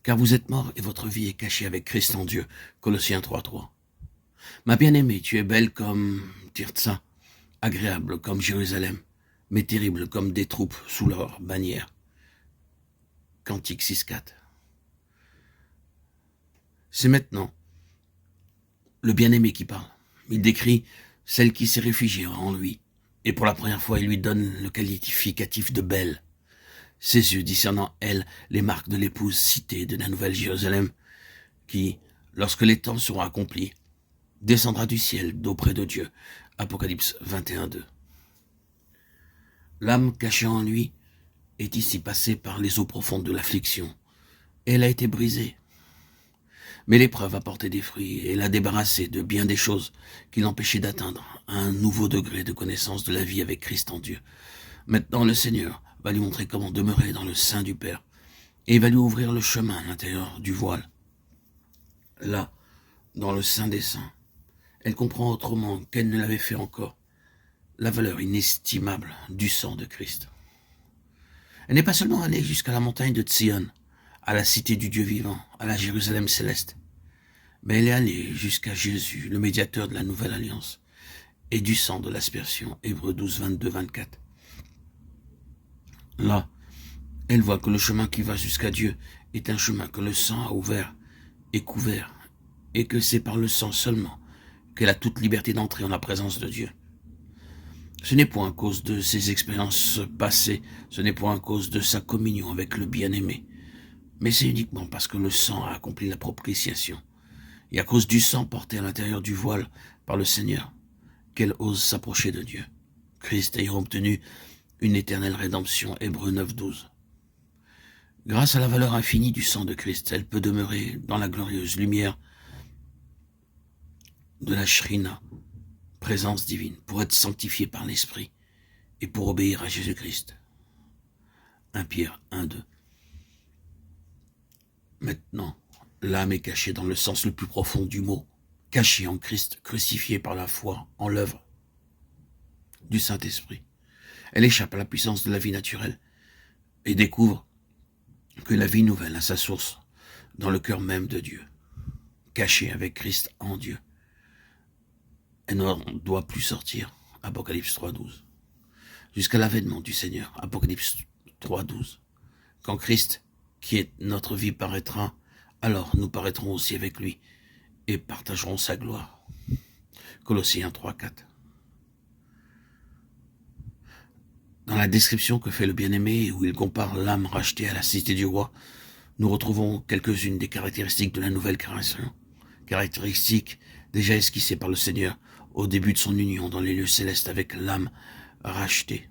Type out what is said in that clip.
car vous êtes morts et votre vie est cachée avec Christ en Dieu. Colossiens 3:3. Ma bien-aimée, tu es belle comme Tirtsa, agréable comme Jérusalem, mais terrible comme des troupes sous leur bannière. Cantique 6:4. C'est maintenant le bien-aimé qui parle. Il décrit celle qui s'est réfugiée en lui, et pour la première fois, il lui donne le qualificatif de belle. Ses yeux discernant, elle, les marques de l'épouse citée de la nouvelle Jérusalem, qui, lorsque les temps seront accomplis, descendra du ciel d'auprès de Dieu. Apocalypse 21:2. L'âme cachée en lui est ici passée par les eaux profondes de l'affliction. Elle a été brisée. Mais l'épreuve a porté des fruits et l'a débarrassé de bien des choses qui l'empêchaient d'atteindre un nouveau degré de connaissance de la vie avec Christ en Dieu. Maintenant, le Seigneur va lui montrer comment demeurer dans le sein du Père et il va lui ouvrir le chemin à l'intérieur du voile. Là, dans le sein des saints, elle comprend autrement qu'elle ne l'avait fait encore la valeur inestimable du sang de Christ. Elle n'est pas seulement allée jusqu'à la montagne de Tzion, à la cité du Dieu vivant, à la Jérusalem céleste, mais elle est allée jusqu'à Jésus, le médiateur de la nouvelle alliance, et du sang de l'aspersion, Hébreux 12, 22, 24. Là, elle voit que le chemin qui va jusqu'à Dieu est un chemin que le sang a ouvert et couvert, et que c'est par le sang seulement qu'elle a toute liberté d'entrer en la présence de Dieu. Ce n'est point à cause de ses expériences passées, ce n'est point à cause de sa communion avec le bien-aimé, mais c'est uniquement parce que le sang a accompli la propitiation, et à cause du sang porté à l'intérieur du voile par le Seigneur, qu'elle ose s'approcher de Dieu, Christ ayant obtenu une éternelle rédemption, Hébreux 9, 12. Grâce à la valeur infinie du sang de Christ, elle peut demeurer dans la glorieuse lumière de la Shrina, présence divine, pour être sanctifiée par l'Esprit et pour obéir à Jésus-Christ. 1 Pierre 1, 2. Maintenant, l'âme est cachée dans le sens le plus profond du mot, cachée en Christ, crucifiée par la foi en l'œuvre du Saint-Esprit. Elle échappe à la puissance de la vie naturelle et découvre que la vie nouvelle a sa source dans le cœur même de Dieu, cachée avec Christ en Dieu. Elle ne doit plus sortir, Apocalypse 3:12, jusqu'à l'avènement du Seigneur, Apocalypse 3:12. Quand Christ, qui est notre vie, paraîtra, alors nous paraîtrons aussi avec lui et partagerons sa gloire. Colossiens 3:4. Dans la description que fait le bien-aimé, où il compare l'âme rachetée à la cité du roi, nous retrouvons quelques-unes des caractéristiques de la nouvelle création, caractéristiques déjà esquissées par le Seigneur au début de son union dans les lieux célestes avec l'âme rachetée.